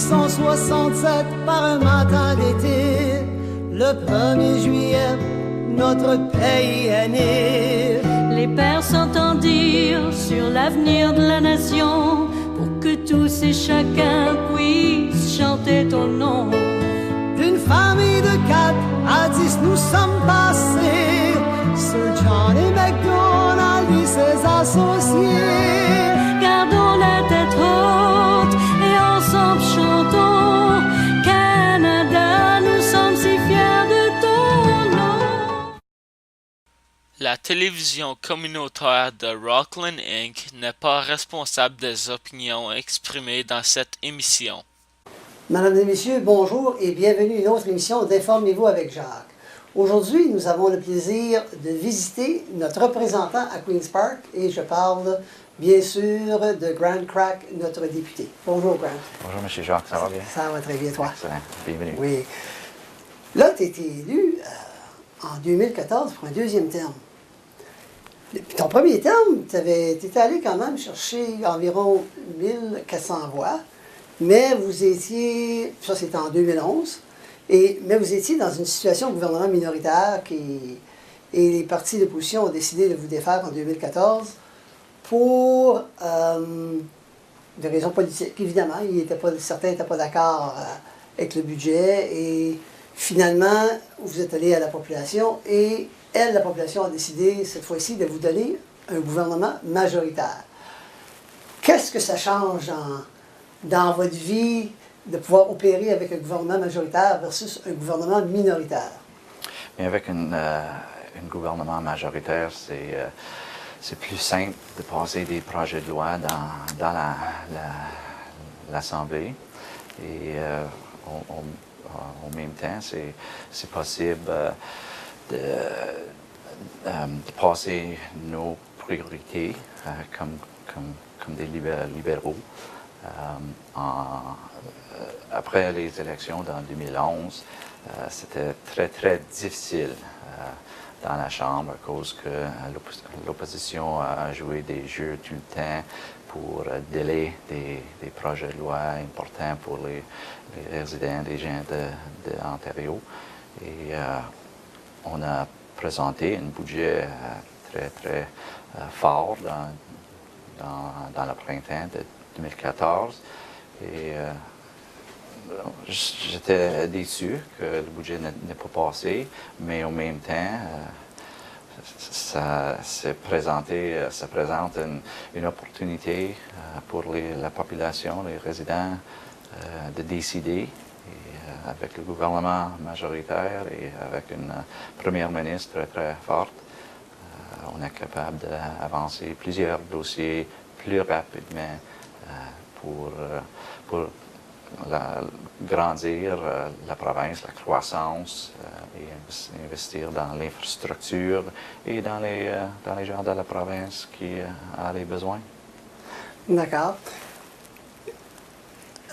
1867, par un matin d'été, le 1er juillet, notre pays est né. Les pères s'entendirent sur l'avenir de la nation, pour que tous et chacun puissent chanter ton nom. D'une famille de 4 à 10, nous sommes passés. Sir John et MacDonald et ses associés. Gardons la tête haute et ensemble chantons. Canada, nous sommes si fiers de ton nom. La télévision communautaire de Rockland Inc. n'est pas responsable des opinions exprimées dans cette émission. Mesdames et messieurs, bonjour et bienvenue à une autre émission d'Informez-vous avec Jacques. Aujourd'hui, nous avons le plaisir de visiter notre représentant à Queen's Park et je parle bien sûr de Grant Crack, notre député. Bonjour Grant. Bonjour M. Jacques, ça va bien? Ça va très bien, toi? Excellent, bienvenue. Oui. Là, tu as été élu en 2014 pour un deuxième terme. Puis ton premier terme, tu étais allé quand même chercher environ 1400 voix, mais vous étiez, ça c'était en 2011, mais vous étiez dans une situation de gouvernement minoritaire et les partis d'opposition ont décidé de vous défaire en 2014 pour des raisons politiques, évidemment. Certains n'étaient pas d'accord avec le budget et finalement, vous êtes allé à la population et la population a décidé cette fois-ci de vous donner un gouvernement majoritaire. Qu'est-ce que ça change dans votre vie de pouvoir opérer avec un gouvernement majoritaire versus un gouvernement minoritaire? Mais avec un gouvernement majoritaire, c'est plus simple de passer des projets de loi dans l'Assemblée. Et en même temps, c'est possible de passer nos priorités comme des libéraux. Après les élections dans 2011, c'était très difficile dans la Chambre à cause que l'opposition a joué des jeux tout le temps pour délai des projets de loi importants pour les résidents, les gens de l'Ontario. Et on a présenté un budget très fort dans le printemps de 2014. Et j'étais déçu que le budget n'est pas passé, mais en même temps, ça présente une opportunité pour la population, les résidents, de décider. Et, avec le gouvernement majoritaire et avec une première ministre très forte, on est capable d'avancer plusieurs dossiers plus rapidement pour grandir la province, la croissance et investir dans l'infrastructure et dans les gens de la province qui ont les besoins. D'accord.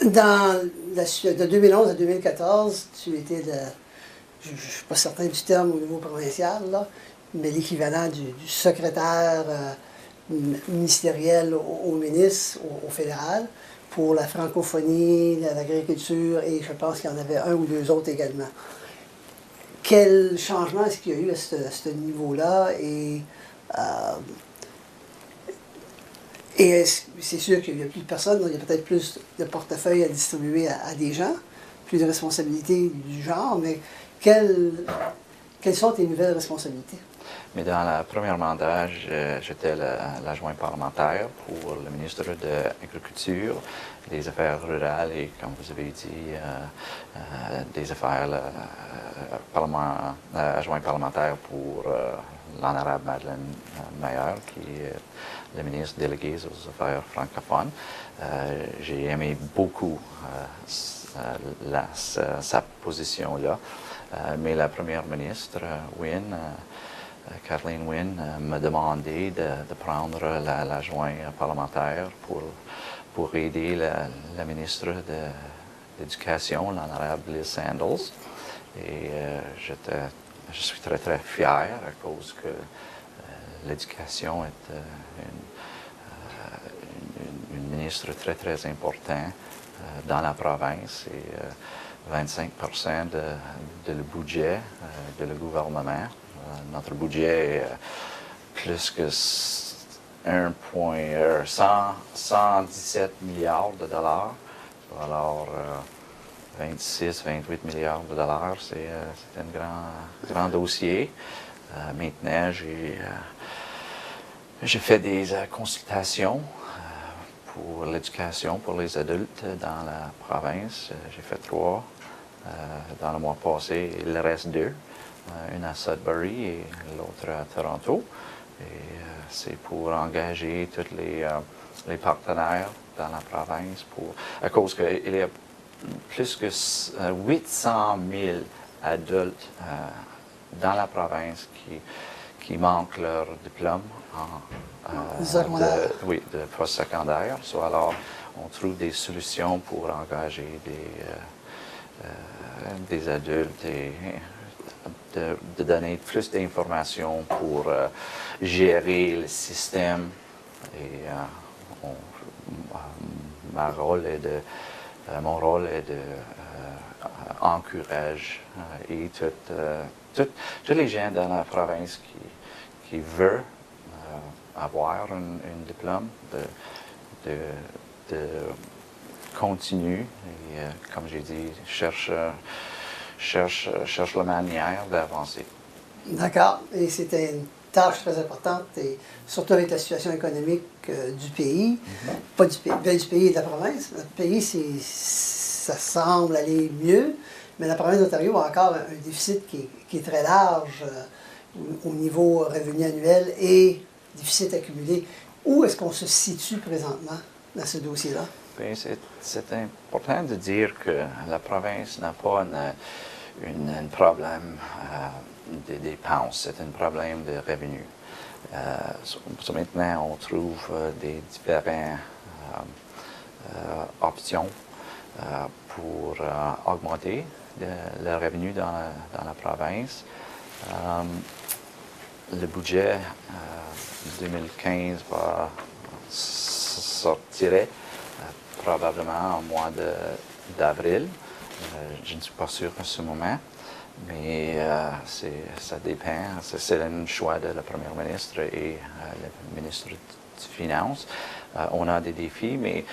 De 2011 à 2014, tu étais je ne suis pas certain du terme au niveau provincial, là, mais l'équivalent du secrétaire ministériel au ministre, au fédéral, pour la francophonie, l'agriculture, et je pense qu'il y en avait un ou deux autres également. Quel changement est-ce qu'il y a eu à ce niveau-là? Et c'est sûr qu'il n'y a plus de personnes, donc il y a peut-être plus de portefeuilles à distribuer à des gens, plus de responsabilités du genre, mais quelles sont tes nouvelles responsabilités? Mais dans le premier mandat, j'étais l'adjoint parlementaire pour le ministre de l'Agriculture, des Affaires rurales et, comme vous avez dit, des Affaires adjoint parlementaire pour l'honorable Madeleine Meyer, qui est le ministre délégué aux Affaires francophones. J'ai aimé beaucoup sa position-là, mais la première ministre, Kathleen Wynne, m'a demandé de prendre l'adjoint parlementaire pour aider la ministre de l'Éducation, l'honorable Liz Sandals. Et je suis très fier à cause que l'éducation est une ministre très important dans la province et 25% de le budget de le gouvernement. Notre budget est plus que 117 milliards de dollars. Alors, 26-28 milliards de dollars, c'est un grand dossier. Maintenant, j'ai fait des consultations pour l'éducation pour les adultes dans la province. J'ai fait 3 dans le mois passé. Il reste 2. Une à Sudbury et l'autre à Toronto. Et c'est pour engager tous les partenaires dans la province à cause qu'il y a plus que 800 000 adultes dans la province qui manquent leur diplôme de post-secondaire. Alors, on trouve des solutions pour engager des adultes et de donner plus d'informations pour gérer le système. Et mon rôle est de encourager et tous les gens dans la province qui veulent avoir un diplôme de continuer et, comme j'ai dit, cherche la manière d'avancer. D'accord. Et c'était une tâche très importante, et surtout avec la situation économique du pays, pas du pays et de la province. Notre pays, ça semble aller mieux, mais la province d'Ontario a encore un déficit qui est très large au niveau revenu annuel et déficit accumulé. Où est-ce qu'on se situe présentement dans ce dossier-là? Bien, c'est important de dire que la province n'a pas un problème de dépenses, c'est un problème de revenus. Maintenant, on trouve des différentes options pour augmenter le revenu dans la province. Le budget 2015 va sortir probablement au mois d'avril. Je ne suis pas sûr à ce moment, mais ça dépend. C'est un choix de la première ministre et le ministre des Finances. On a des défis, mais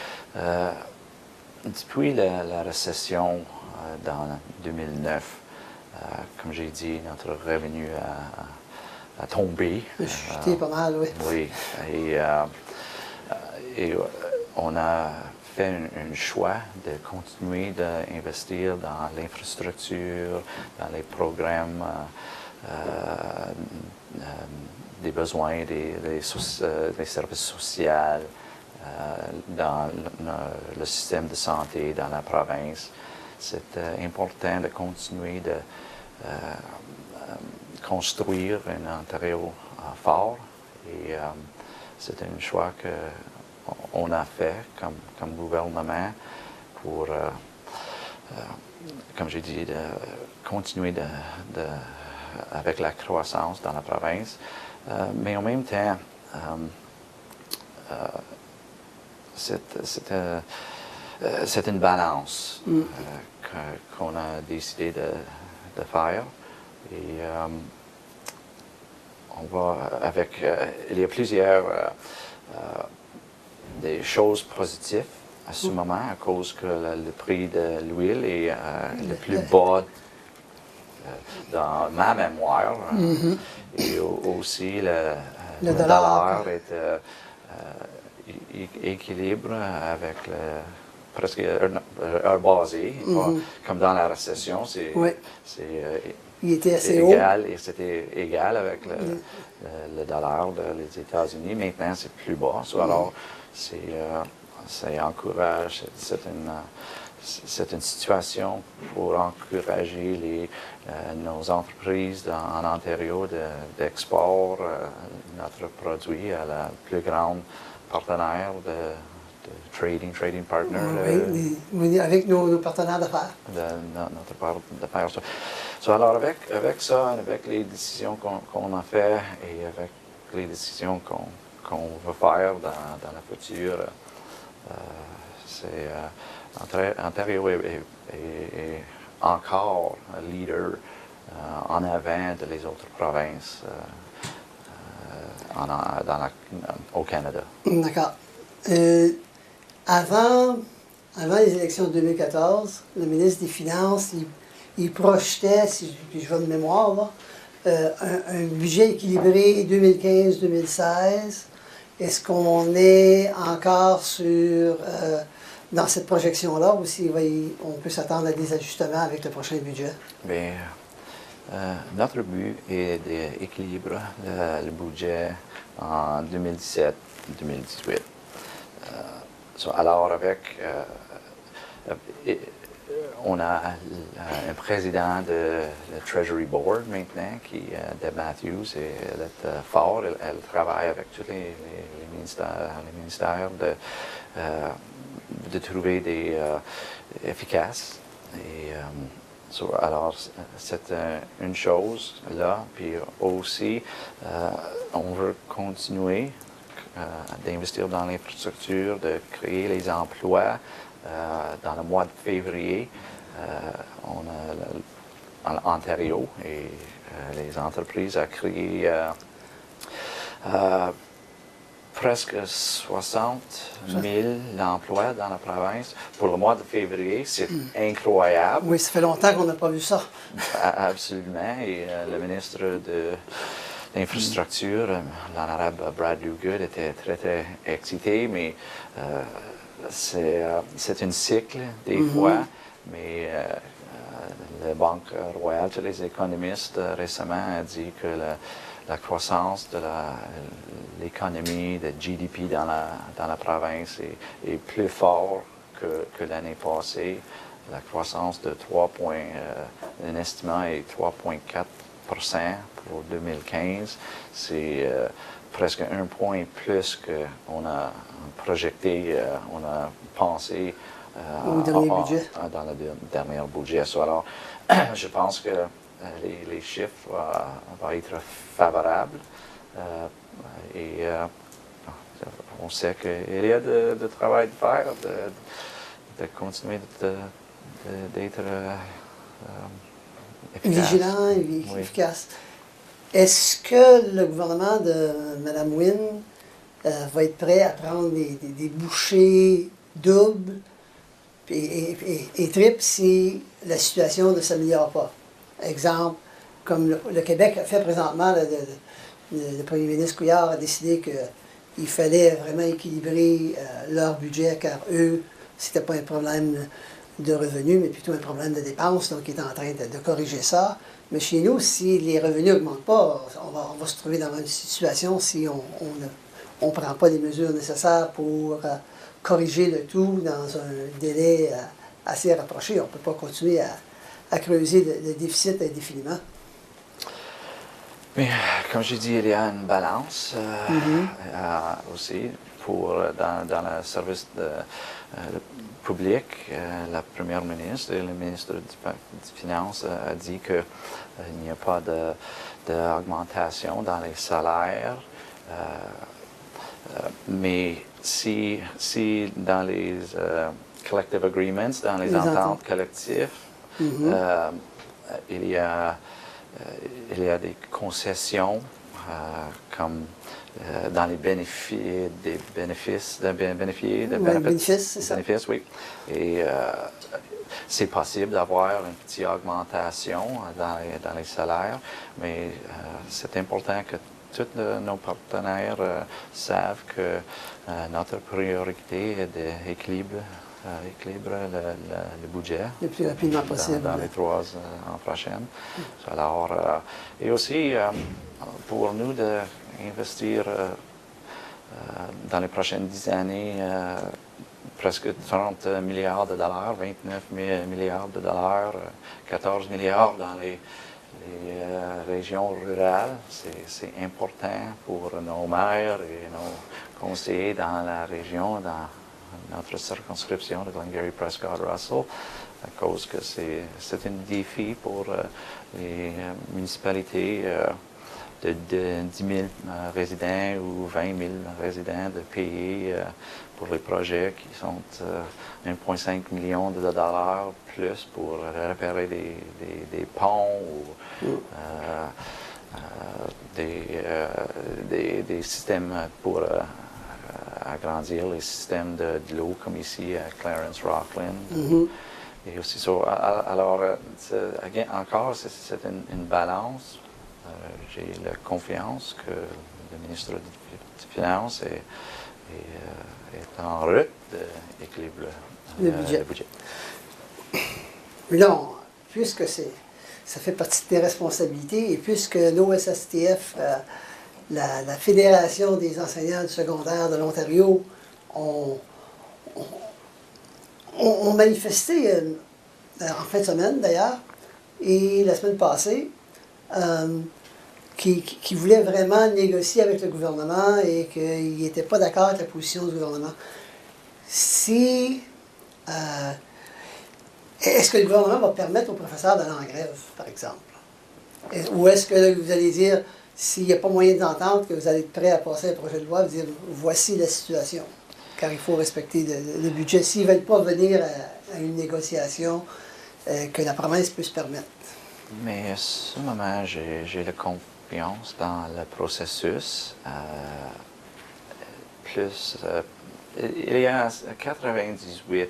depuis la récession dans 2009, comme j'ai dit, notre revenu a tombé. Chuté pas mal, oui. Oui, et on a fait un choix de continuer d'investir dans l'infrastructure, dans les programmes des besoins des services sociaux, dans le système de santé dans la province. C'est important de continuer de construire un Ontario fort et c'est un choix qu'on a fait comme gouvernement pour, comme j'ai dit, de continuer avec la croissance dans la province. Mais en même temps, c'est une balance qu'on a décidé de faire. Et on va il y a plusieurs des choses positives à ce moment à cause que le prix de l'huile est le plus bas dans ma mémoire. Et aussi le dollar est équilibre avec presque un basé, comme dans la récession, il était assez égal, et c'était égal avec le dollar des États-Unis. Maintenant, c'est plus bas. Alors, c'est encourage, c'est une situation pour encourager nos entreprises en Ontario d'export notre produit à la plus grande partenaire de trading partner. Avec nos partenaires d'affaires. Notre partenaire d'affaires. Alors, avec ça, avec les décisions qu'on a faites et avec les décisions qu'on va faire dans le futur, Ontario est encore leader en avant de les autres provinces au Canada. D'accord. Avant les élections de 2014, le ministre des Finances, il projetait, si je vais de mémoire, là, un budget équilibré 2015-2016. Est-ce qu'on est encore dans cette projection-là ou si on peut s'attendre à des ajustements avec le prochain budget? Bien, notre but est d'équilibrer le budget en 2017-2018. Alors, on a un président de Treasury Board maintenant, Deb Matthews, et elle est fort. Elle travaille avec tous les ministères de trouver des efficaces. Et, alors, c'est une chose là. Puis aussi, on veut continuer d'investir dans l'infrastructure, de créer les emplois. Dans le mois de février, on a en Ontario et les entreprises ont créé presque 60 000 emplois dans la province. Pour le mois de février, c'est incroyable. Oui, ça fait longtemps qu'on n'a pas vu ça. Absolument. Et le ministre de l'Infrastructure, l'honorable Brad Douglas, était très, très excité, mais c'est un cycle des fois, mais la Banque royale, tous les économistes récemment ont dit que la croissance de l'économie, de GDP dans la province est plus fort que l'année passée. La croissance de un estimant est 3,4% pour 2015. C'est presque un point plus qu'on a projeté, on a pensé dans le dernier budget. Alors, je pense que les chiffres vont être favorables et on sait qu'il y a de travail de faire, de continuer d'être efficace. Vigilant et efficace. Est-ce que le gouvernement de Mme Wynne va être prêt à prendre des bouchées doubles et triples si la situation ne s'améliore pas? Exemple, comme le Québec a fait présentement, le premier ministre Couillard a décidé qu'il fallait vraiment équilibrer leur budget car eux, c'était pas un problème de revenus, mais plutôt un problème de dépenses, donc il est en train de corriger ça. Mais chez nous, si les revenus n'augmentent pas, on va se trouver dans une situation si on ne prend pas les mesures nécessaires pour corriger le tout dans un délai assez rapproché. On ne peut pas continuer à creuser le déficit indéfiniment. Mais comme j'ai dit, il y a une balance aussi dans le service public. La première ministre et le ministre des Finances a dit qu'il n'y a pas d'augmentation dans les salaires. Mais si dans les collective agreements, dans les ententes collectives, il y a des concessions comme dans les bénéfices, c'est ça. Bénéfices, oui. Et c'est possible d'avoir une petite augmentation dans les salaires, mais c'est important que tous nos partenaires savent que notre priorité est d'équilibrer le budget le plus rapidement possible dans les 3 ans prochaines. Alors, et aussi pour nous d'investir dans les prochaines 10 années presque 30 milliards de dollars, 29 milliards de dollars, 14 milliards dans les régions rurales. C'est important pour nos maires et nos conseillers dans la région, dans notre circonscription de Glengarry Prescott Russell, à cause que c'est un défi pour les municipalités de 10 000 résidents ou 20 000 résidents de payer pour les projets qui sont 1,5 million de dollars plus pour réparer des ponts ou des systèmes pour agrandir les systèmes de l'eau, comme ici à Clarence Rockland. Et aussi ça. Alors, encore, c'est une balance. J'ai la confiance que le ministre des Finances est en route d'équilibrer le budget. Mais là, puisque ça fait partie de tes responsabilités et puisque l'OSSTF, la Fédération des enseignants du secondaire de l'Ontario, ont manifesté en fin de semaine d'ailleurs, et la semaine passée, qui voulaient vraiment négocier avec le gouvernement et qu'ils n'étaient pas d'accord avec la position du gouvernement. Est-ce que le gouvernement va permettre aux professeurs d'aller en grève, par exemple? Ou est-ce que vous allez dire, s'il n'y a pas moyen d'entendre, que vous allez être prêt à passer un projet de loi et dire, voici la situation? Car il faut respecter le budget. S'ils ne veulent pas venir à une négociation, que la province peut se permettre. Mais à ce moment, j'ai la confiance dans le processus. Il y a 98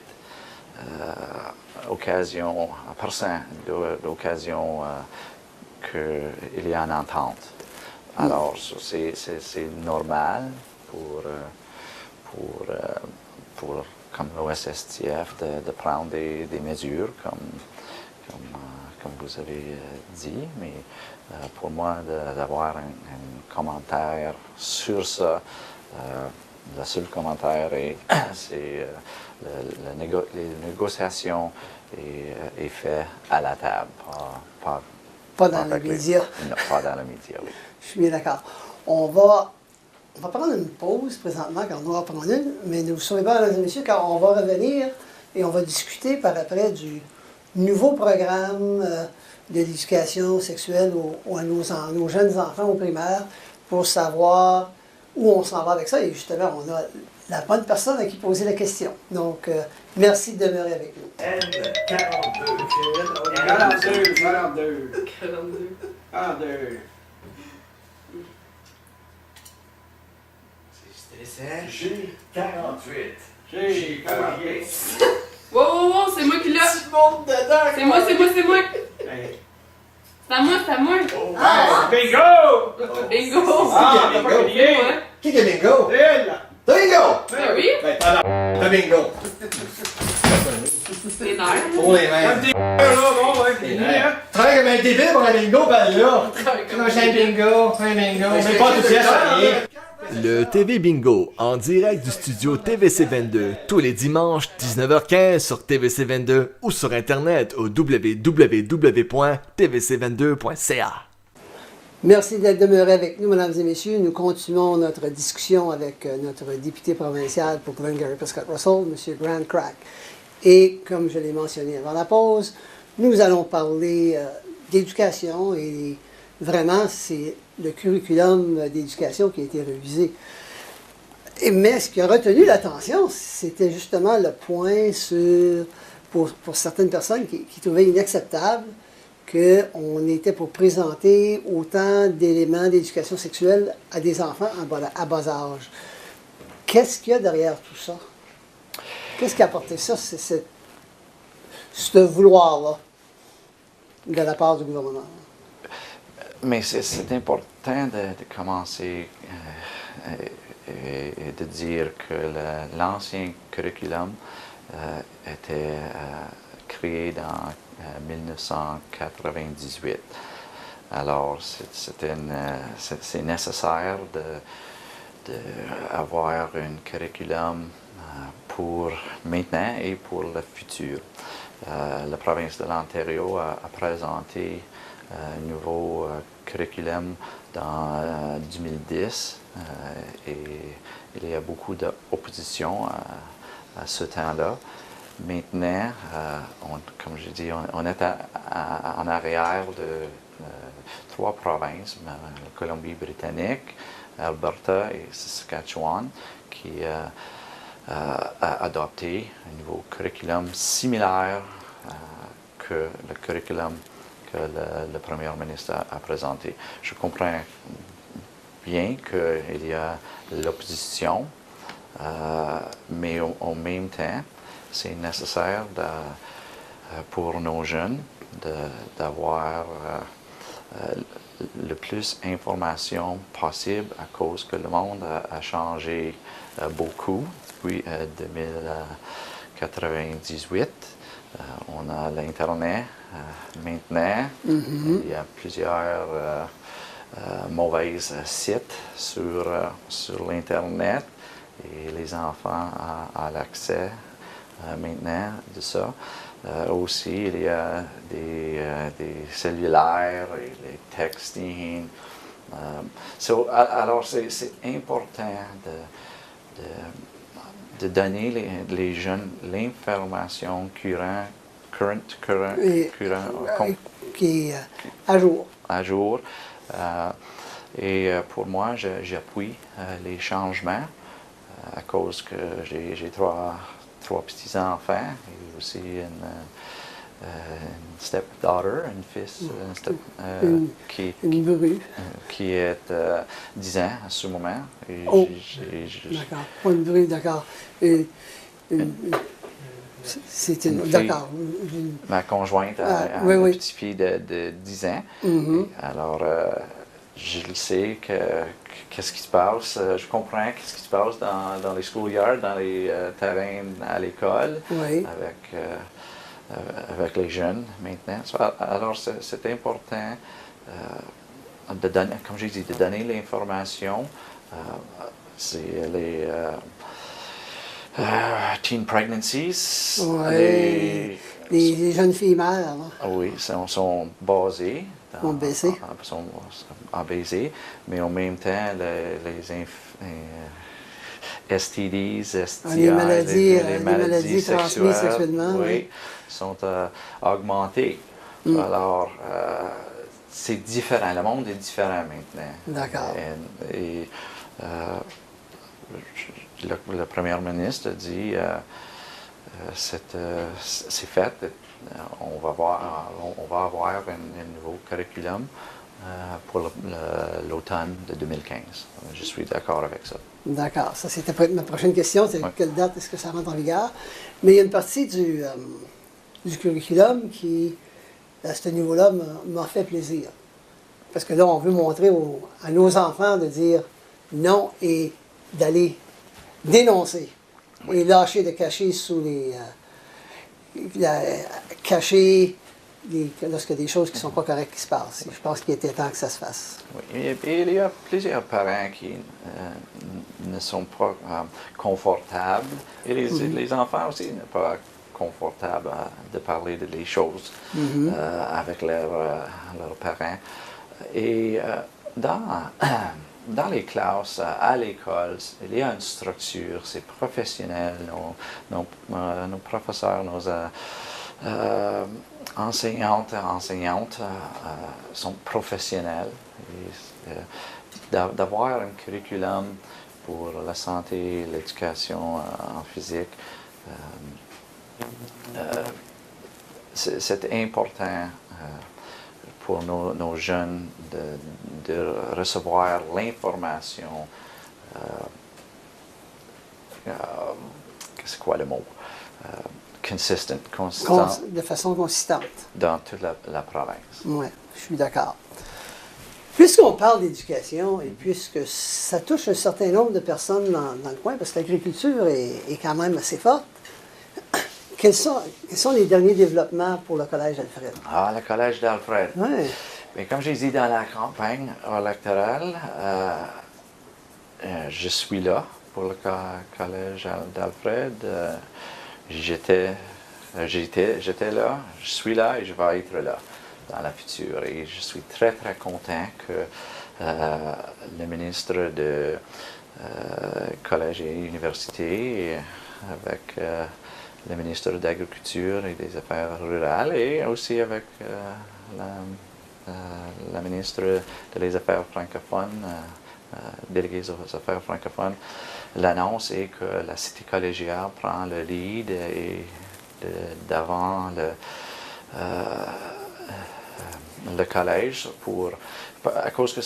occasions, d'occasions qu'il y a une entente. Alors, c'est normal pour comme l'OSSTF de prendre des mesures comme vous avez dit, mais pour moi d'avoir un commentaire sur ça, le seul commentaire c'est les négociations est fait à la table, pas dans les médias. Non, pas dans les médias, oui. Je suis bien d'accord. On va prendre une pause présentement, quand on va prendre une, mais ne vous saurez pas, mesdames et messieurs, car on va revenir et on va discuter par après du nouveau programme de l'éducation sexuelle à nos jeunes enfants au primaire pour savoir où on s'en va avec ça. Et justement, on a la bonne personne à qui poser la question. Donc, merci de demeurer avec nous. N42. 42. C'est stressant. G48. G48. Wow, c'est moi qui l'ai. Tu montes dedans. C'est moi. Hey. C'est à moi. Oh, bingo! Bingo! Ah, t'as pas crié? Qui est bingo? C'est elle! T'as bingo! Ben oui, Ben, t'as bingo! c'est nerfs. Pour les mains. Comme des là, bon, ouais, fini, hein? Travaille comme un débile pour un bingo, ben là! C'est un bingo, mais pas enthousiaste à rien. Le TV Bingo, en direct du studio TVC22, tous les dimanches 19h15 sur TVC22 ou sur Internet au www.tvc22.ca. Merci d'être demeurés avec nous, mesdames et messieurs. Nous continuons notre discussion avec notre député provincial pour Glengarry-Prescott-Russell, M. Grant Crack. Et comme je l'ai mentionné avant la pause, nous allons parler d'éducation et vraiment, c'est le curriculum d'éducation qui a été révisé. Mais ce qui a retenu l'attention, c'était justement le point pour certaines personnes qui trouvaient inacceptable qu'on était pour présenter autant d'éléments d'éducation sexuelle à des enfants à bas âge. Qu'est-ce qu'il y a derrière tout ça? Qu'est-ce qui a apporté ça, ce vouloir-là de la part du gouvernement? Mais c'est important de commencer et de dire que l'ancien curriculum était créé dans 1998. Alors, c'est nécessaire d'avoir un curriculum pour maintenant et pour le futur. La province de l'Ontario a présenté un nouveau curriculum dans 2010 et il y a beaucoup d'opposition à ce temps-là. Maintenant, comme je dis, on est en arrière trois provinces, la Colombie-Britannique, Alberta et Saskatchewan, qui a adopté un nouveau curriculum similaire que le curriculum que le Premier ministre a présenté. Je comprends bien qu'il y a l'opposition, mais en même temps, c'est nécessaire pour nos jeunes d'avoir le plus d'informations possible à cause que le monde a changé beaucoup depuis 2098. On a l'Internet maintenant. Il y a plusieurs mauvais sites sur l'Internet et les enfants ont l'accès maintenant de ça. Aussi, il y a des cellulaires et les texting. Alors, c'est important de donner les jeunes l'information qui est à jour. À jour. Et pour moi, j'appuie les changements à cause que j'ai trois petits-enfants et aussi une stepdaughter, une fils qui est 10 ans à ce moment. Et d'accord, pas une bru, d'accord. C'est une... D'accord. Ma conjointe a une petite fille de 10 ans. Alors, je le sais qu'est-ce qui se passe. Je comprends qu'est-ce qui se passe dans les schoolyards, dans les terrains à l'école, avec les jeunes maintenant. Alors, c'est important de donner, comme j'ai dit, de donner l'information. C'est les teen pregnancies. Les jeunes filles mères. Oui, sont basées. Sont baisées, mais en même temps, les STDs, STIs, les maladies transmises sexuellement, sont augmentées. Alors, c'est différent. Le monde est différent maintenant. D'accord. Et le Premier ministre a dit c'est fait. On va avoir un nouveau curriculum pour l'automne de 2015. Je suis d'accord avec ça. D'accord. Ça, c'était ma prochaine question. C'est quelle date est-ce que ça rentre en vigueur? Mais il y a une partie du curriculum qui, à ce niveau-là, m'a fait plaisir. Parce que là, on veut montrer à nos enfants de dire non et d'aller dénoncer et lâcher de cacher sous les... cacher lorsqu'il y a des choses qui ne sont pas correctes qui se passent. Je pense qu'il était temps que ça se fasse. Oui, et il y a plusieurs parents qui ne sont pas confortables. Et les enfants aussi ne sont pas confortables de parler des choses avec leurs parents. Et dans les classes, à l'école, il y a une structure, c'est professionnel. Nos professeurs, nos enseignantes sont professionnels. D'avoir un curriculum pour la santé, l'éducation en physique, c'est important pour nos jeunes de recevoir l'information, c'est quoi le mot? Consistent. De façon consistante. Dans toute la province. Oui, je suis d'accord. Puisqu'on parle d'éducation et puisque ça touche un certain nombre de personnes dans le coin, parce que l'agriculture est quand même assez forte, quels sont les derniers développements pour le Collège d'Alfred? Le Collège d'Alfred. Oui. Mais comme j'ai dit dans la campagne électorale, je suis là pour le Collège d'Alfred. J'étais là, je suis là et je vais être là dans la future. Et je suis très, très content que le ministre de Collège et Université, avec le ministre de l'Agriculture et des Affaires rurales, et aussi avec la ministre des Affaires francophones, déléguée aux Affaires francophones, l'annonce est que la cité collégiale prend le lead et d'avant le collège à cause que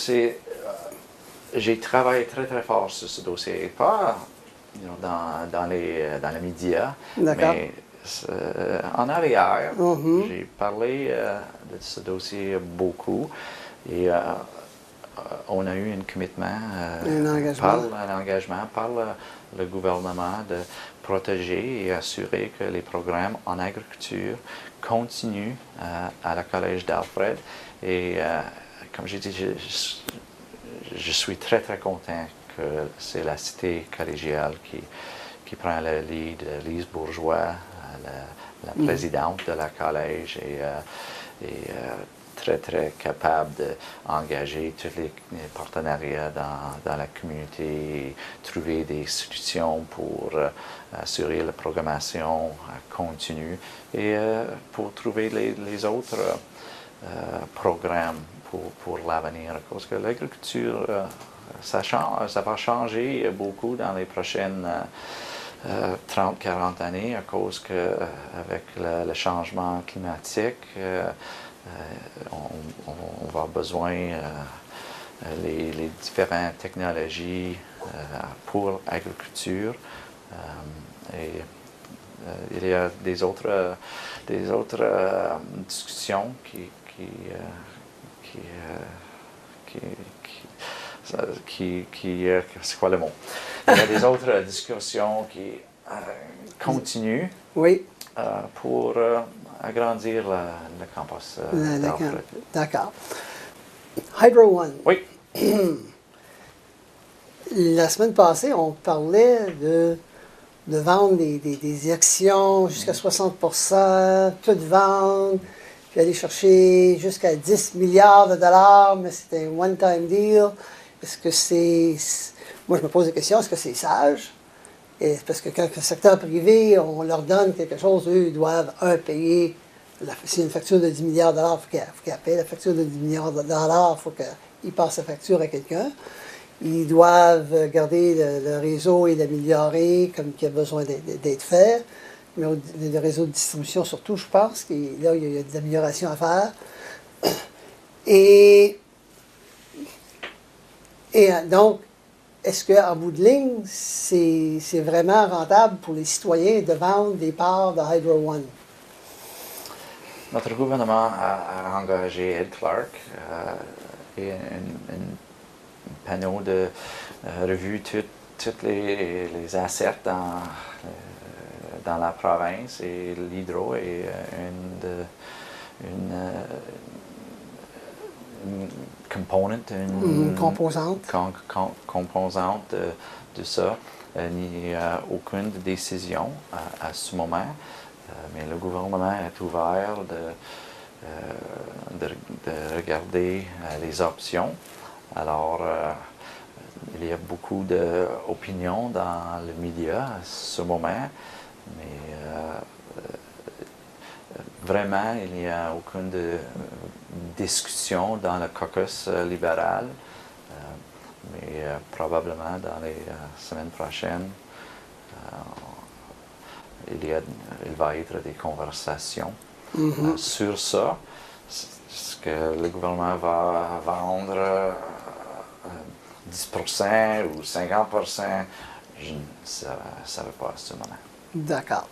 j'ai travaillé très très fort sur ce dossier, pas dans les médias, mais en arrière. J'ai parlé de ce dossier beaucoup et on a eu un commitment, un engagement par le gouvernement de protéger et assurer que les programmes en agriculture continuent à la Collège d'Alfred. Et comme j'ai dit, je suis très très content que c'est la cité collégiale qui prend le lead. Lise Bourgeois, la présidente de la Collège, est très très capable d'engager tous les partenariats dans la communauté, trouver des solutions pour assurer la programmation continue et pour trouver les autres programmes pour l'avenir. Parce que l'agriculture, ça va changer beaucoup dans les prochaines 30-40 années à cause qu'avec le changement climatique, on va avoir besoin les différentes technologies pour l'agriculture. Et il y a des autres discussions c'est quoi le mot? Il y a des autres discussions qui continuent pour agrandir le campus d'Alfred. D'accord. Hydro One. Oui. La semaine passée, on parlait de vendre des actions jusqu'à 60%, tout vendre, puis aller chercher jusqu'à 10 milliards de dollars, mais c'était un one-time deal. Est-ce que c'est... Moi, je me pose la question, est-ce que c'est sage? Et parce que quand le secteur privé, on leur donne quelque chose, eux, ils doivent, payer. C'est une facture de 10 milliards de dollars, il faut qu'ils payent la facture de 10 milliards de dollars, il faut qu'ils passent la facture à quelqu'un. Ils doivent garder le réseau et l'améliorer comme il a besoin d'être fait. Mais le réseau de distribution, surtout, je pense, là, il y a des améliorations à faire. Et donc, est-ce qu'en bout de ligne, c'est vraiment rentable pour les citoyens de vendre des parts de Hydro One? Notre gouvernement a engagé Ed Clark et un panneau de revue tous les assets dans la province, et l'hydro est une composante de ça. Il n'y a aucune décision à ce moment, mais le gouvernement est ouvert de regarder les options. Alors, il y a beaucoup d'opinions dans le média à ce moment, mais vraiment, il n'y a aucune discussion dans le caucus libéral, mais probablement dans les semaines prochaines, il va y avoir des conversations sur ça. Est-ce que le gouvernement va vendre 10% ou 50%? Je ne savais pas à ce moment. D'accord.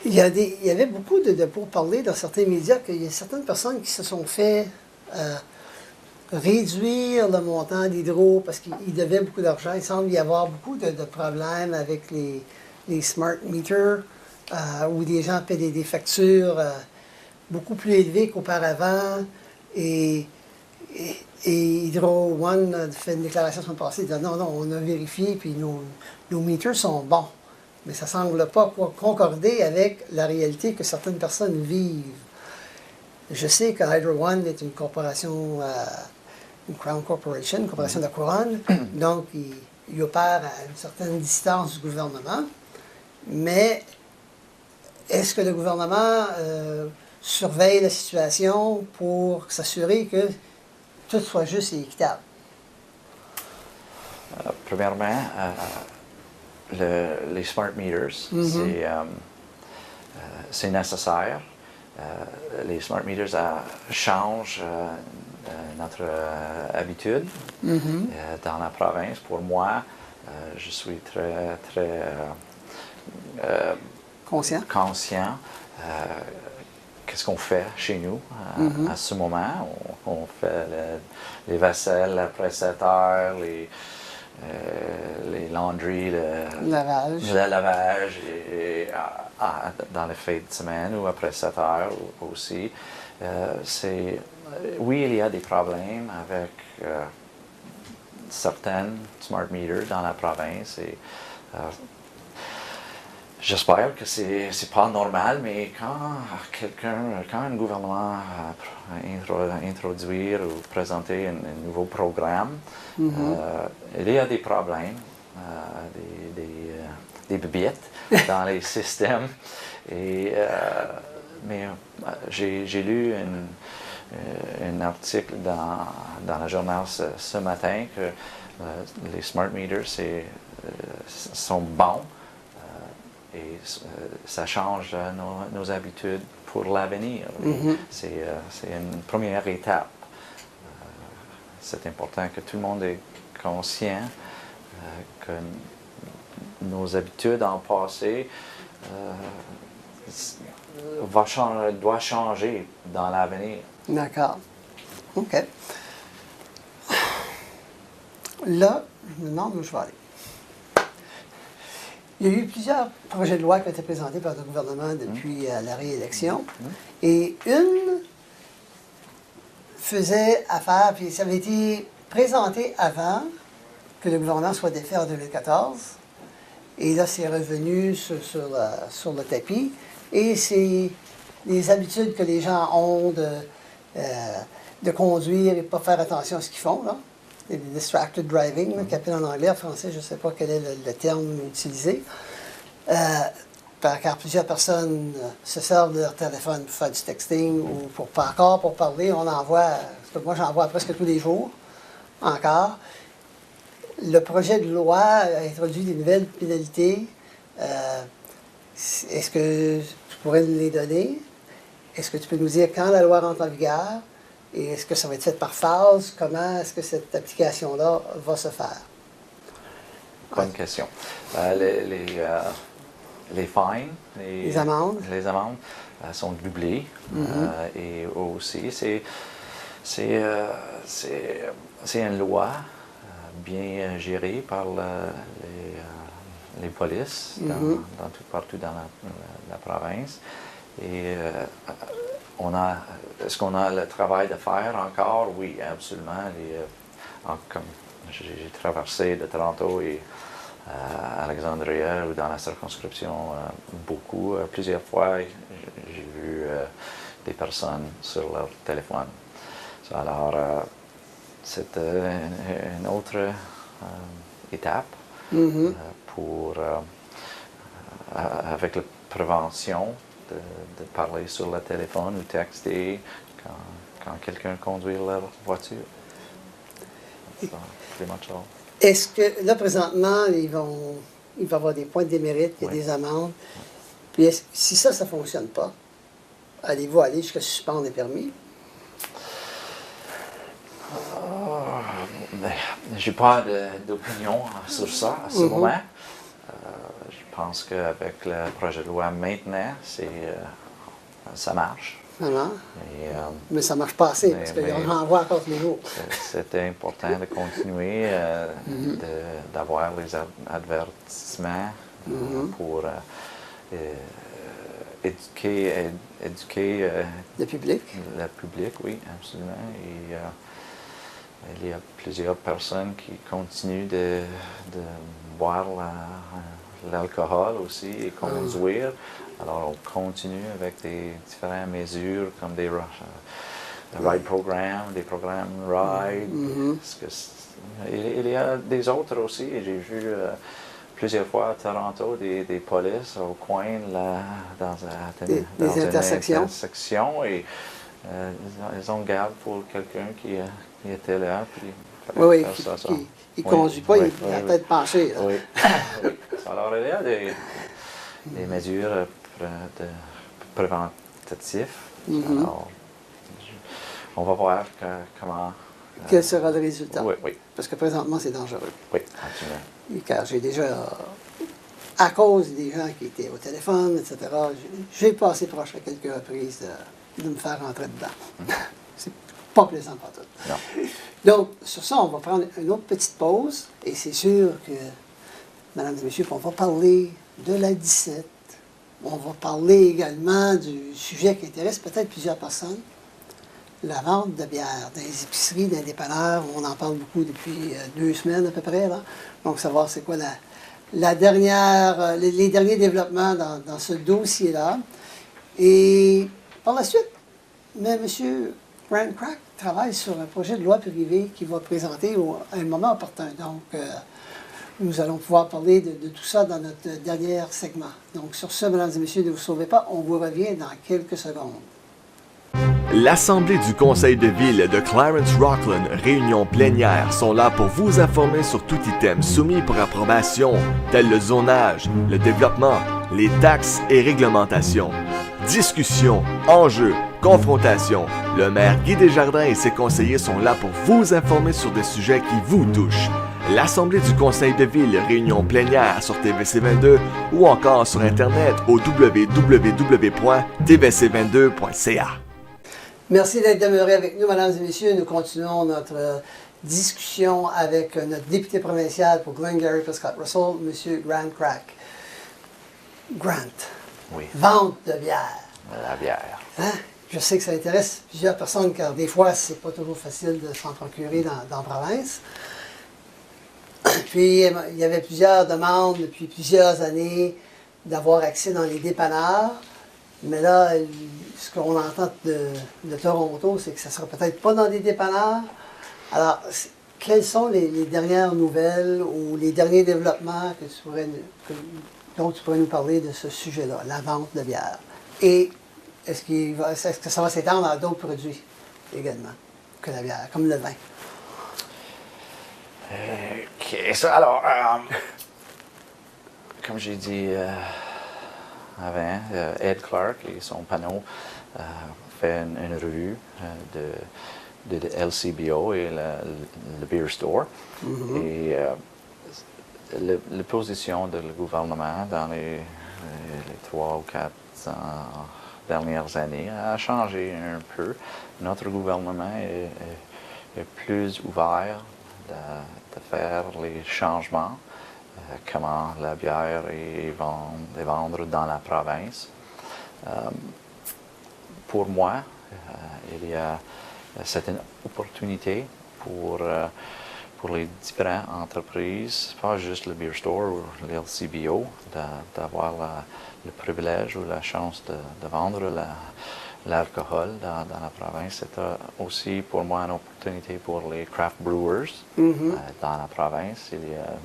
Il y avait beaucoup de pourparlers dans certains médias qu'il y a certaines personnes qui se sont fait réduire le montant d'hydro parce qu'ils devaient beaucoup d'argent. Il semble y avoir beaucoup de problèmes avec les smart meters où des gens paient des factures beaucoup plus élevées qu'auparavant. Et Hydro One a fait une déclaration la semaine passée, disant non, on a vérifié, puis nos meters sont bons. Mais ça ne semble pas concorder avec la réalité que certaines personnes vivent. Je sais que Hydro One est une corporation, une Crown Corporation, une corporation de la couronne, donc il opère à une certaine distance du gouvernement. Mais est-ce que le gouvernement surveille la situation pour s'assurer que tout soit juste et équitable? Premièrement, les smart meters, c'est nécessaire. Les smart meters changent notre habitude dans la province. Pour moi, je suis très, très conscient. Qu'est-ce qu'on fait chez nous à ce moment? On fait les vaisselles après 7 heures, les laundries, le lavage dans les fêtes de semaine ou après 7 heures aussi. Oui, il y a des problèmes avec certaines smart meters dans la province. Et, j'espère que c'est pas normal, mais quand un gouvernement introduire ou présenter un nouveau programme, il y a des problèmes, des bébites dans les systèmes. Et, mais j'ai lu un article dans le journal ce matin que les smart meters sont bons. Et ça change nos habitudes pour l'avenir. C'est une première étape. C'est important que tout le monde est conscient que nos habitudes en passé doivent changer dans l'avenir. D'accord. OK. Là, je me demande où je vais aller. Il y a eu plusieurs projets de loi qui ont été présentés par le gouvernement depuis la réélection. Et une faisait affaire, puis ça avait été présenté avant que le gouvernement soit défait en 2014. Et là, c'est revenu sur le tapis. Et c'est les habitudes que les gens ont de conduire et de ne pas faire attention à ce qu'ils font, là. Le distracted driving, qui appelle en anglais, en français, je ne sais pas quel est le terme utilisé. Car plusieurs personnes se servent de leur téléphone pour faire du texting ou pour parler. On envoie, moi j'en vois presque tous les jours, encore. Le projet de loi a introduit des nouvelles pénalités. Est-ce que tu pourrais nous les donner? Est-ce que tu peux nous dire quand la loi rentre en vigueur? Et est-ce que ça va être fait par phase? Comment est-ce que cette application-là va se faire? Bonne question. Les fines, les amendes sont doublées. Et aussi, c'est une loi bien gérée par les polices partout dans la province. Et est-ce qu'on a le travail de faire encore? Oui, absolument. Comme j'ai traversé de Toronto et Alexandria ou dans la circonscription beaucoup. Plusieurs fois, j'ai vu des personnes sur leur téléphone. Alors, c'est une autre étape pour, avec la prévention, de parler sur le téléphone ou texter quand quelqu'un conduit leur voiture. C'est pretty much all. Est-ce que, là, présentement, il va y avoir des points de démérite, il y a des amendes. Puis si ça ne fonctionne pas, allez-vous aller jusqu'à suspendre les permis? J'ai pas d'opinion sur ça à ce moment. Je pense qu'avec le projet de loi maintenant, ça marche. Mais ça ne marche pas assez, parce qu'on en voit encore tous les jours. C'était important de continuer d'avoir les avertissements pour éduquer le public. Le public, oui, absolument. Et, il y a plusieurs personnes qui continuent de boire l'alcool aussi et conduire. Alors, on continue avec des différentes mesures comme des ride programmes, des programmes ride. Il y a des autres aussi. J'ai vu plusieurs fois à Toronto des polices au coin, là, dans Des une intersections. intersection, et ils ont garde pour quelqu'un qui était là. Puis, Oui, ça. il Oui, conduit pas, oui, il a la oui, tête penchée. Là. Oui. Oui. Alors, il y a des mesures préventatives. Mhm. Alors, on va voir comment. Quel sera le résultat? Oui, oui, Parce que présentement, c'est dangereux. oui, absolument. Et car j'ai déjà, à cause des gens qui étaient au téléphone, etc., j'ai passé proche à quelques reprises de me faire rentrer dedans. C'est pas plaisant pour tout. Non. Donc, sur ça, on va prendre une autre petite pause, et c'est sûr que, mesdames et messieurs, on va parler de la 17. On va parler également du sujet qui intéresse peut-être plusieurs personnes, la vente de bière dans les épiceries, dans les dépanneurs. On en parle beaucoup depuis 2 semaines à peu près. Là. Donc, savoir c'est quoi la dernière, les derniers développements dans ce dossier-là. Et par la suite, mais M. Grant Crack travaille sur un projet de loi privée qu'il va présenter à un moment opportun. Donc, nous allons pouvoir parler de tout ça dans notre dernier segment. Donc, sur ce, mesdames et messieurs, ne vous sauvez pas, on vous revient dans quelques secondes. L'Assemblée du Conseil de Ville de Clarence-Rockland, réunion plénière, sont là pour vous informer sur tout item soumis pour approbation, tel le zonage, le développement, les taxes et réglementations. Discussions, enjeux, confrontations. Le maire Guy Desjardins et ses conseillers sont là pour vous informer sur des sujets qui vous touchent. L'Assemblée du Conseil de Ville, réunion plénière sur TVC22 ou encore sur Internet au www.tvc22.ca. Merci d'être demeurés avec nous, mesdames et messieurs. Nous continuons notre discussion avec notre député provincial pour Glengarry Prescott Russell, M. Grant Crack. Grant, Oui, vente de bière. la bière. Hein? Je sais que ça intéresse plusieurs personnes, car des fois, c'est pas toujours facile de s'en procurer dans la province. Puis, il y avait plusieurs demandes depuis plusieurs années d'avoir accès dans les dépanneurs. Mais là, ce qu'on entend de Toronto, c'est que ça ne sera peut-être pas dans des dépanneurs. Alors, quelles sont les dernières nouvelles ou les derniers développements dont tu pourrais nous parler de ce sujet-là, la vente de bière? Et est-ce que ça va s'étendre à d'autres produits également que la bière, comme le vin? OK, ça, alors, comme j'ai dit avant, Ed Clark et son panneau fait une revue de LCBO et le Beer Store. Mm-hmm. Et la position du gouvernement dans les 3 ou 4 dernières années a changé un peu. Notre gouvernement est plus ouvert de faire les changements, comment la bière est vendue dans la province. Pour moi, c'est une opportunité pour les différentes entreprises, pas juste le Beer Store ou l'LCBO, d'avoir le privilège ou la chance de vendre l'alcool dans la province. C'est aussi pour moi une opportunité pour les craft brewers dans la province. Il y a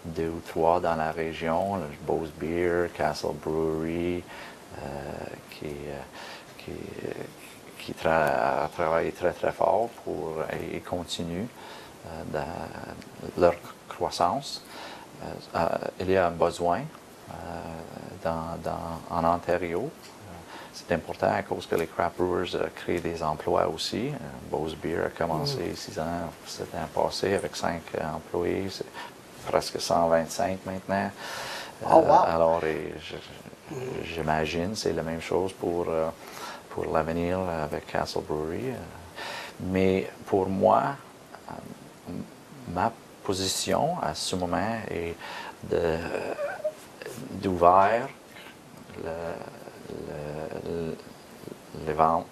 2 ou 3 dans la région, le Bose Beer, Castle Brewery, qui travaillent très très fort et continuent leur croissance. Il y a un besoin en Ontario. C'est important à cause que les craft brewers créent des emplois aussi. Bose Beer a commencé 6 ans, 7 ans passés avec 5 employés. C'est presque 125 maintenant. Oh, wow. Alors, j'imagine c'est la même chose pour l'avenir avec Castle Brewery. Mais pour moi, ma position à ce moment est d'ouvrir les ventes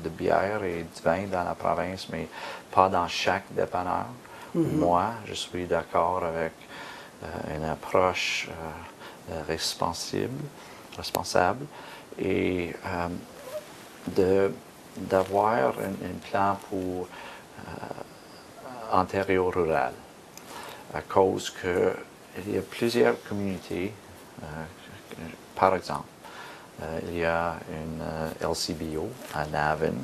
de bière et du vin dans la province, mais pas dans chaque dépanneur. Moi, je suis d'accord avec une approche responsable et d'avoir un plan pour Ontario rural, à cause que il y a plusieurs communautés. Par exemple, il y a une LCBO à Navan,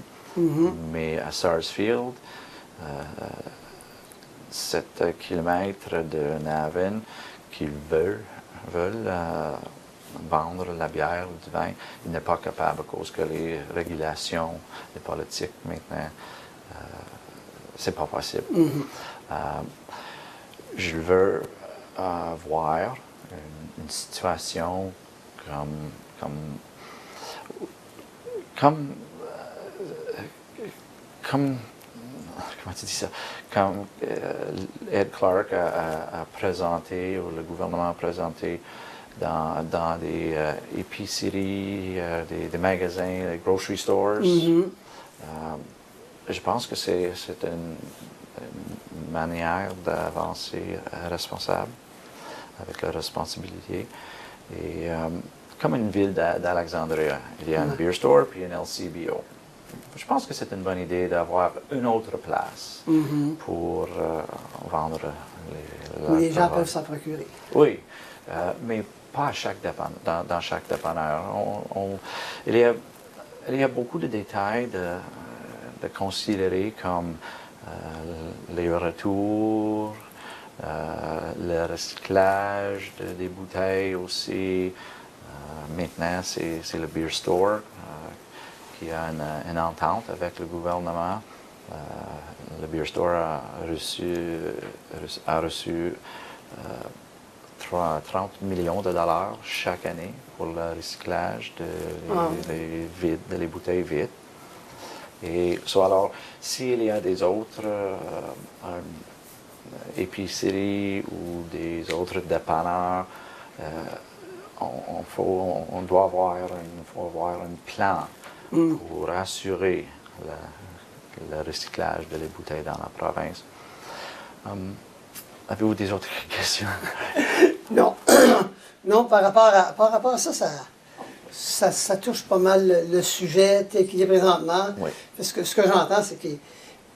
mais à Sarsfield, 7 kilomètres de Navan, qui veulent vendre la bière ou du vin, il n'est pas capable à cause que les régulations, les politiques maintenant, c'est pas possible. Je veux voir une situation comme comment tu dis ça? Comme Ed Clark a présenté, ou le gouvernement a présenté dans des épiceries, des magasins, des grocery stores. Je pense que c'est une manière d'avancer responsable, avec la responsabilité. Et comme une ville d'Alexandria, il y a une beer store puis une LCBO. Je pense que c'est une bonne idée d'avoir une autre place pour vendre où les gens peuvent s'en procurer. Oui, mais pas à dans chaque dépanneur. Il y a beaucoup de détails de considérer comme les retours, le recyclage des bouteilles aussi. Maintenant, c'est le beer store qui a une entente avec le gouvernement. Le beer store a reçu 30 millions de dollars chaque année pour le recyclage des bouteilles vides. Et alors, s'il y a des autres épiceries ou des autres dépanneurs, on doit avoir un plan pour assurer le recyclage des bouteilles dans la province. Avez-vous des autres questions? Non. Non, par rapport à ça, ça touche pas mal le sujet tel qu'il est présentement. Oui. Parce que ce que j'entends, c'est qu'il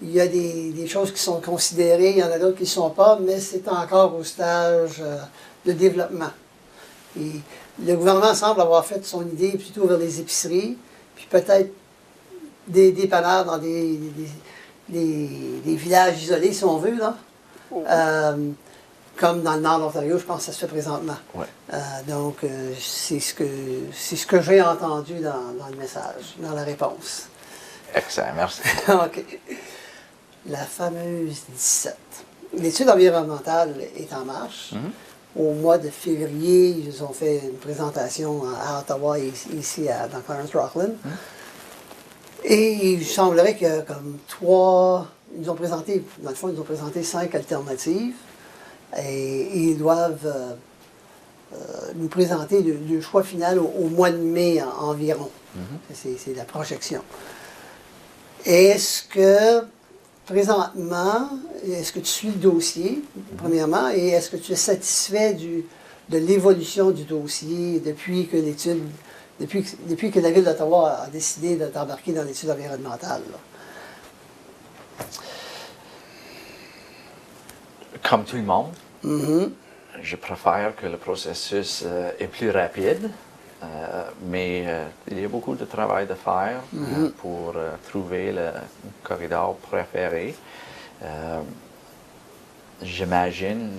y a des choses qui sont considérées, il y en a d'autres qui ne sont pas, mais c'est encore au stage de développement. Et le gouvernement semble avoir fait son idée plutôt vers les épiceries, puis peut-être des dépanneurs dans des villages isolés, si on veut, là. Comme dans le nord de l'Ontario, je pense que ça se fait présentement. Ouais. Donc, c'est ce que j'ai entendu dans le message, dans la réponse. Excellent, merci. OK. La fameuse 17. L'étude environnementale est en marche. Au mois de février, ils ont fait une présentation à Ottawa et ici dans Clarence Rockland. Et il semblerait que comme ils nous ont présenté, dans le fond, ils ont présenté 5 alternatives. Et ils doivent nous présenter le choix final au mois de mai environ. C'est la projection. Est-ce que, présentement, est-ce que tu suis le dossier, premièrement, et est-ce que tu es satisfait de l'évolution du dossier depuis que la Ville d'Ottawa a décidé d'embarquer dans l'étude environnementale? Là? Comme tout le monde, je préfère que le processus est plus rapide, mais il y a beaucoup de travail à faire pour trouver le corridor préféré. J'imagine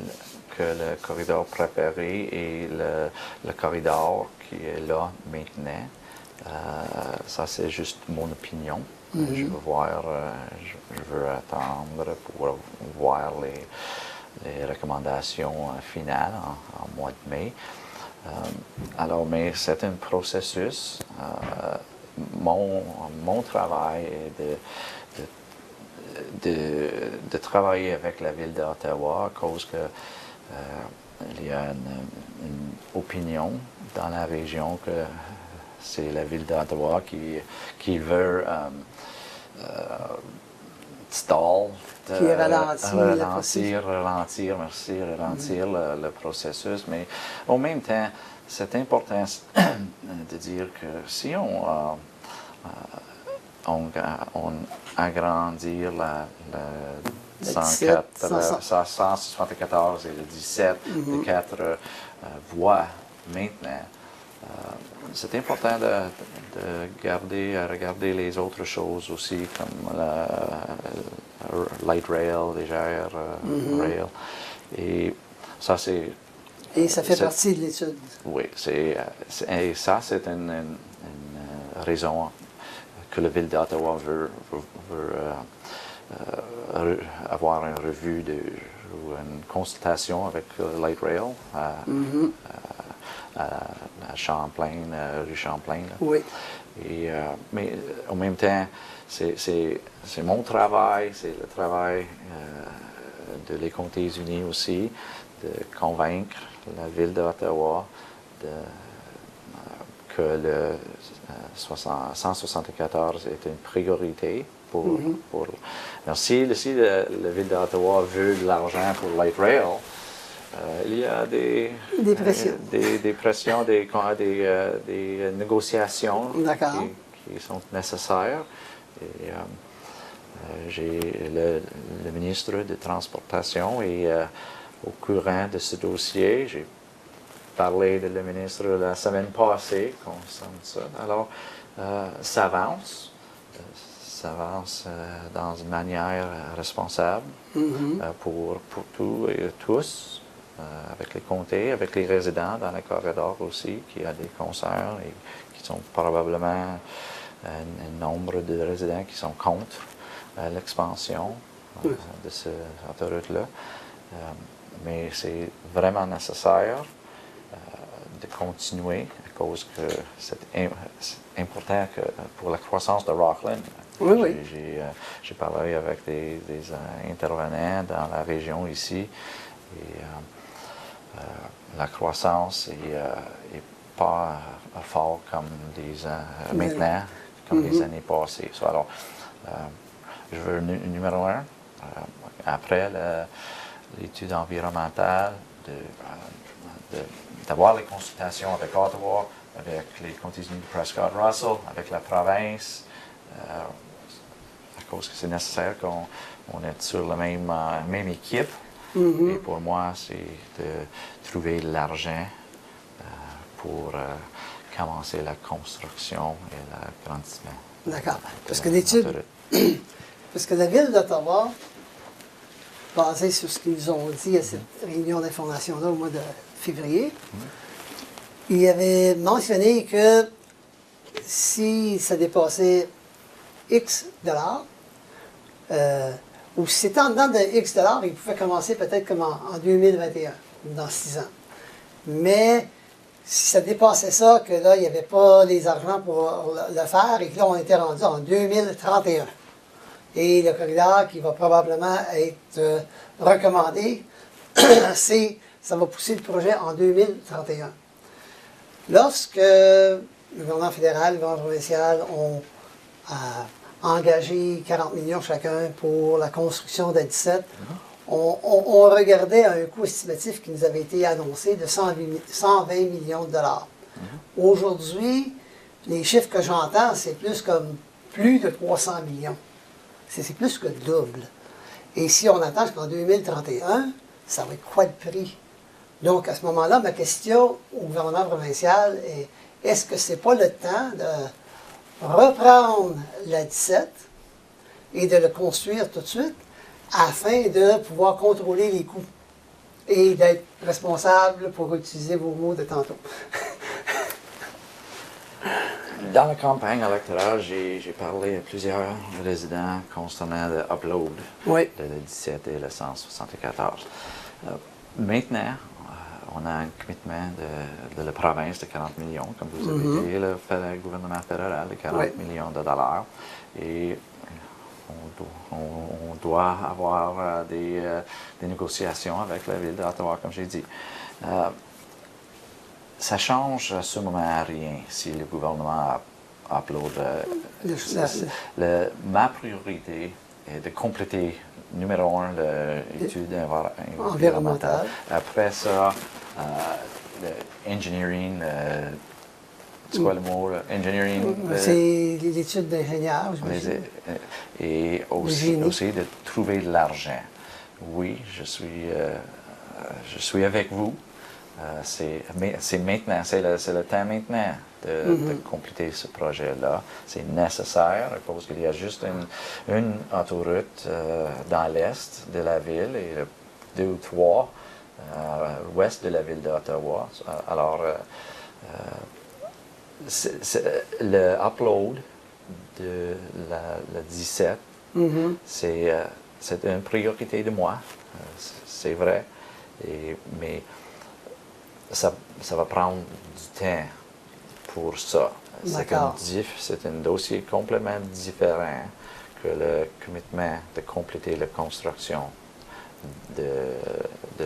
que le corridor préféré est le corridor qui est là maintenant. Ça, c'est juste mon opinion. Je veux attendre pour voir les recommandations finales en mois de mai. Mais c'est un processus. Mon travail est de travailler avec la Ville d'Ottawa à cause que il y a une opinion dans la région que c'est la Ville d'Ottawa qui veut stall, ralentir le processus. Mais en même temps, c'est important de dire que si on agrandit Le 104, 17, 174 et le 17, les 4 voies maintenant. C'est important de regarder les autres choses aussi, comme la light rail, légère rail. Et ça, c'est... Et ça fait partie de l'étude. Oui, et ça, c'est une raison que la Ville d'Ottawa veut avoir une revue ou une consultation avec Light Rail à Champlain, rue Champlain. Là. Oui. Mais en même temps, c'est mon travail, c'est le travail de les Comtés unis aussi, de convaincre la Ville d'Ottawa que le 174 est une priorité pour alors, si la Ville d'Ottawa veut de l'argent pour Light Rail, il y a des pressions, des pressions, des négociations qui sont nécessaires. Et j'ai le ministre de Transportation est au courant de ce dossier. J'ai parlé de le ministre la semaine passée concernant ça. Alors, ça avance. Ça avance dans une manière responsable pour tout et tous, avec les comtés, avec les résidents dans le corridor aussi, qui a des concerts et qui sont probablement un nombre de résidents qui sont contre l'expansion de cette autoroute-là. Mais c'est vraiment nécessaire de continuer à cause que c'est important pour la croissance de Rockland. Oui. J'ai parlé avec des intervenants dans la région ici et la croissance est pas forte comme maintenant, comme les années passées. So, alors, je veux numéro 1, après l'étude environnementale, d'avoir les consultations avec Ottawa, avec les Comtés unis de Prescott Russell, avec la province, à cause que c'est nécessaire qu'on est sur la même équipe. Et pour moi, c'est de trouver l'argent pour commencer la construction et l'agrandissement. D'accord. Parce que l'étude, parce que la Ville d'Ottawa, basée sur ce qu'ils nous ont dit à cette réunion d'information-là au mois de février, il avait mentionné que si ça dépassait X dollars, ou si c'était en dedans de X dollars, il pouvait commencer peut-être comme en 2021, dans 6 ans. Mais si ça dépassait ça, que là, il n'y avait pas les argents pour le faire, et que là, on était rendu en 2031. Et le corridor qui va probablement être recommandé, ça va pousser le projet en 2031. Lorsque le gouvernement fédéral, le gouvernement provincial ont engagé 40 millions chacun pour la construction de 17, on regardait un coût estimatif qui nous avait été annoncé de 120 millions de dollars. Aujourd'hui, les chiffres que j'entends, c'est plus de 300 millions. C'est plus que double. Et si on attend jusqu'en 2031, ça va être quoi le prix? Donc, à ce moment-là, ma question au gouvernement provincial est, est-ce que ce n'est pas le temps de reprendre la 17 et de le construire tout de suite afin de pouvoir contrôler les coûts et d'être responsable, pour utiliser vos mots de tantôt? Dans la campagne électorale, j'ai parlé à plusieurs résidents concernant l'upload de le 17 et le 174. Maintenant, on a un commitment de la province de 40 millions, comme vous avez dit, le gouvernement fédéral de 40 millions de dollars. Et on doit avoir des négociations avec la Ville d'Ottawa, comme j'ai dit. Ça change à ce moment à rien si le gouvernement upload. Ma priorité est de compléter, numéro 1, l'étude environnementale. Après ça, l'engineering, c'est quoi le mot? Engineering? C'est l'étude d'ingénieur, je me Les- souviens. et génie. aussi de trouver de l'argent. Oui, je suis avec vous. C'est maintenant, c'est le temps maintenant de compléter ce projet-là. C'est nécessaire à cause qu'il y a juste une autoroute dans l'est de la ville et deux ou trois ouest de la ville d'Ottawa. Alors, le upload de le 17, c'est une priorité de moi, c'est vrai, mais ça va prendre du temps pour ça. D'accord. C'est un dossier complètement différent que le commitment de compléter la construction de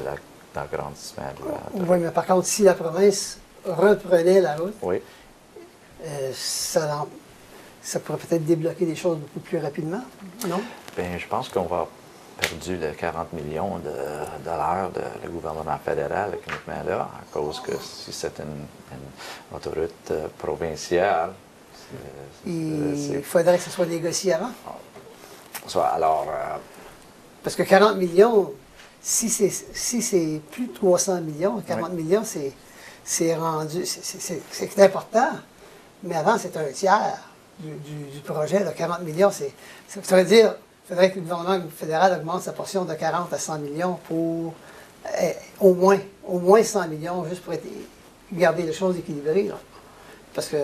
l'agrandissement de la... Oui, mais par contre, si la province reprenait la route, Oui. ça pourrait peut-être débloquer des choses beaucoup plus rapidement, non? Bien, je pense qu'on va perdu les 40 millions de dollars du gouvernement fédéral, le commitment-là, à cause que si c'est une autoroute provinciale, Il faudrait que ce soit négocié avant. alors, Parce que 40 millions, si c'est plus de 300 millions, 40 millions, c'est rendu, c'est important. Mais avant, c'est un tiers du projet. Là. 40 millions, ça veut dire qu'il faudrait que le gouvernement fédéral augmente sa portion de 40 à 100 millions pour au moins 100 millions, juste pour garder les choses équilibrées. Là. Parce que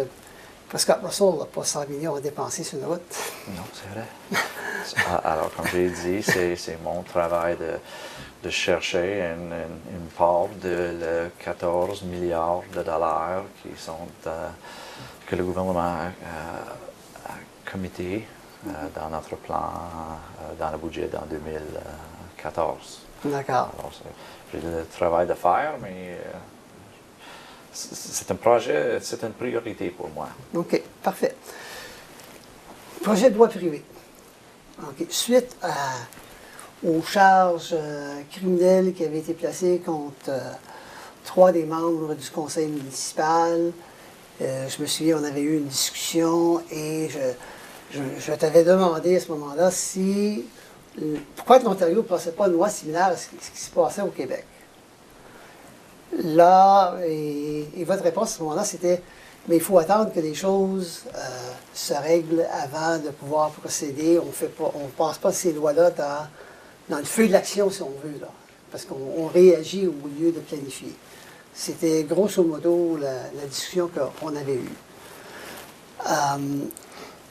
Scott Russell n'a pas 100 millions à dépenser sur une route. non, c'est vrai. Alors, comme j'ai dit, c'est mon travail de chercher une part de 14 milliards de dollars que le gouvernement a committé dans notre plan, dans le budget dans 2014. D'accord. Alors, j'ai le travail de faire, mais c'est un projet, c'est une priorité pour moi. OK, parfait. Projet de loi privé. OK. Suite aux charges criminelles qui avaient été placées contre 3 des membres du conseil municipal, je me souviens, on avait eu une discussion et je t'avais demandé à ce moment-là pourquoi l'Ontario ne passait pas une loi similaire à ce qui se passait au Québec. Là, et votre réponse à ce moment-là, c'était mais il faut attendre que les choses se règlent avant de pouvoir procéder. On ne passe pas ces lois-là dans le feu de l'action, si on veut, là, parce qu'on réagit au lieu de planifier. C'était grosso modo la discussion qu'on avait eue.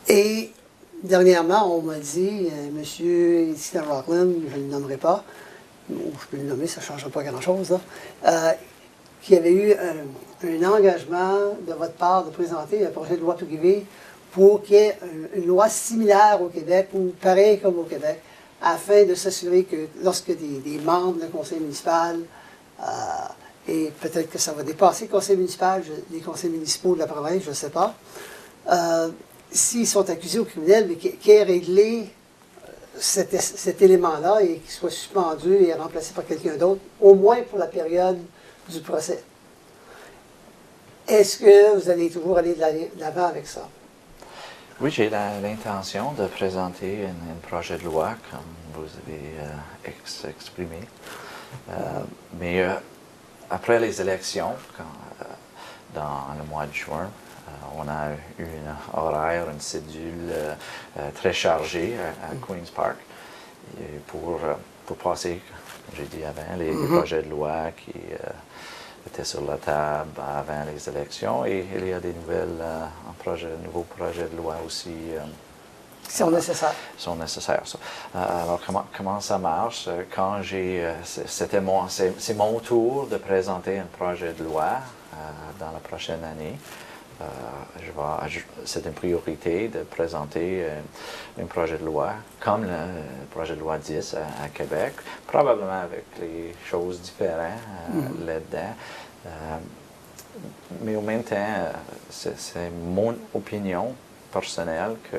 Et dernièrement, on m'a dit, monsieur ici à Rockland, je ne le nommerai pas, ou je peux le nommer, ça ne changera pas grand-chose, qu'il y avait eu un engagement de votre part de présenter un projet de loi privé pour qu'il y ait une loi similaire au Québec ou pareille comme au Québec, afin de s'assurer que lorsque des membres du conseil municipal, et peut-être que ça va dépasser le conseil municipal, les conseils municipaux de la province, je ne sais pas, s'ils sont accusés au criminel, mais qu'il ait réglé cet élément-là et qu'il soit suspendu et remplacé par quelqu'un d'autre, au moins pour la période du procès. Est-ce que vous allez toujours aller de l'avant avec ça? Oui, j'ai l'intention de présenter un projet de loi, comme vous avez exprimé. Mais après les élections, dans le mois de juin, on a eu un horaire, une cédule très chargée à Queen's Park pour passer, comme j'ai dit avant, les projets de loi qui étaient sur la table avant les élections. Et il y a des nouveaux projets de loi aussi. Qui sont nécessaires. Sont nécessaires. Alors, comment ça marche? Quand c'est mon tour de présenter un projet de loi dans la prochaine année. C'est une priorité de présenter un projet de loi comme le projet de loi 10 à Québec, probablement avec les choses différentes là-dedans. Mais en même temps, c'est mon opinion personnelle que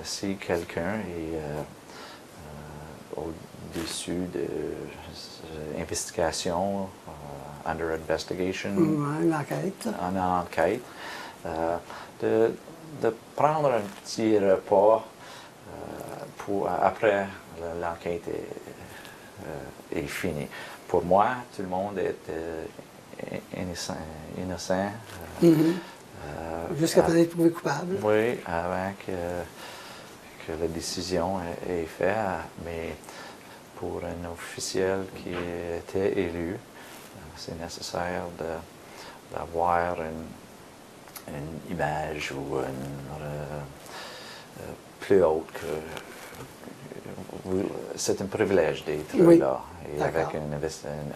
si quelqu'un est au-dessus de investigation, under investigation, Une enquête. en enquête, de prendre un petit repas après l'enquête est finie. Pour moi, tout le monde est innocent. Jusqu'à temps d'être prouvé coupable. Oui, avant que la décision est faite, mais pour un officiel qui était élu, c'est nécessaire d'avoir une image ou plus haute c'est un privilège d'être là. Et avec une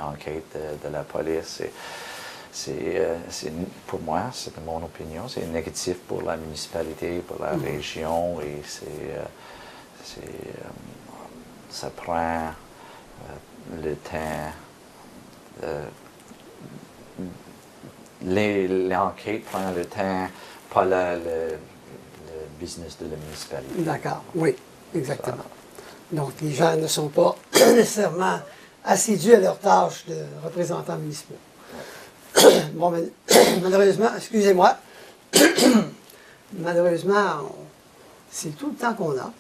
enquête de la police, pour moi, c'est mon opinion, c'est négatif pour la municipalité, pour la région, et ça prend le temps. L'enquête prend le temps, pas le business de la municipalité. D'accord, oui, exactement. Donc, les gens ne sont pas nécessairement assidus à leur tâche de représentants municipaux. Bon, mais, malheureusement, excusez-moi, malheureusement, c'est tout le temps qu'on a,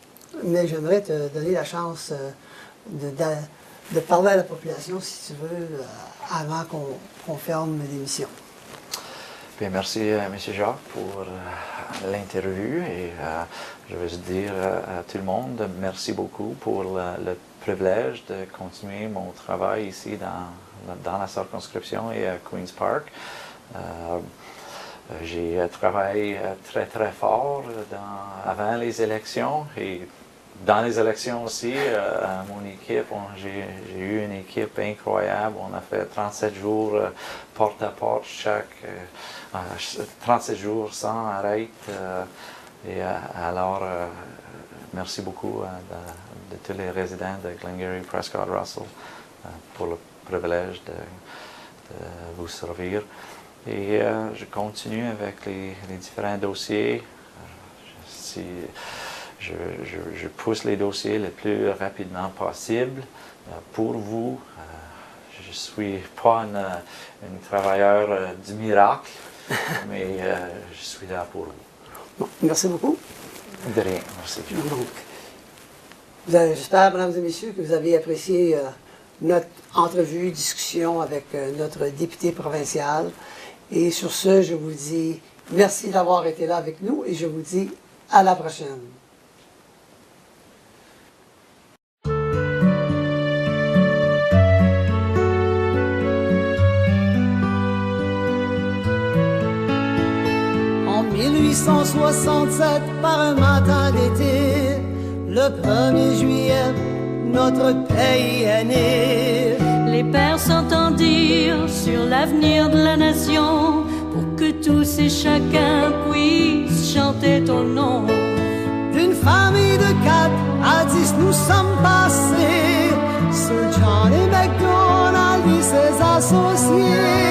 mais j'aimerais te donner la chance de parler à la population, si tu veux, avant qu'on ferme l'émission. Bien, merci, M. Jacques, pour l'interview et je veux dire à tout le monde, merci beaucoup pour le privilège de continuer mon travail ici dans la circonscription et à Queen's Park. J'ai travaillé très très fort avant les élections et dans les élections aussi, mon équipe, j'ai eu une équipe incroyable. On a fait 37 jours porte à porte, 37 jours sans arrêt. Alors, merci beaucoup de tous les résidents de Glengarry, Prescott, Russell pour le privilège de vous servir. Et je continue avec les différents dossiers. Je pousse les dossiers le plus rapidement possible pour vous. Je ne suis pas un travailleur du miracle, mais je suis là pour vous. Bon, merci beaucoup. De rien, merci. Donc, j'espère, mesdames et messieurs, que vous avez apprécié notre entrevue, discussion avec notre député provincial. Et sur ce, je vous dis merci d'avoir été là avec nous et je vous dis à la prochaine. En 1867, par un matin d'été, le 1er juillet, notre pays est né. Les pères s'entendirent sur l'avenir de la nation pour que tous et chacun puissent chanter ton nom. D'une famille de 4 à 10, nous sommes passés. Sir John et MacDonald et ses associés.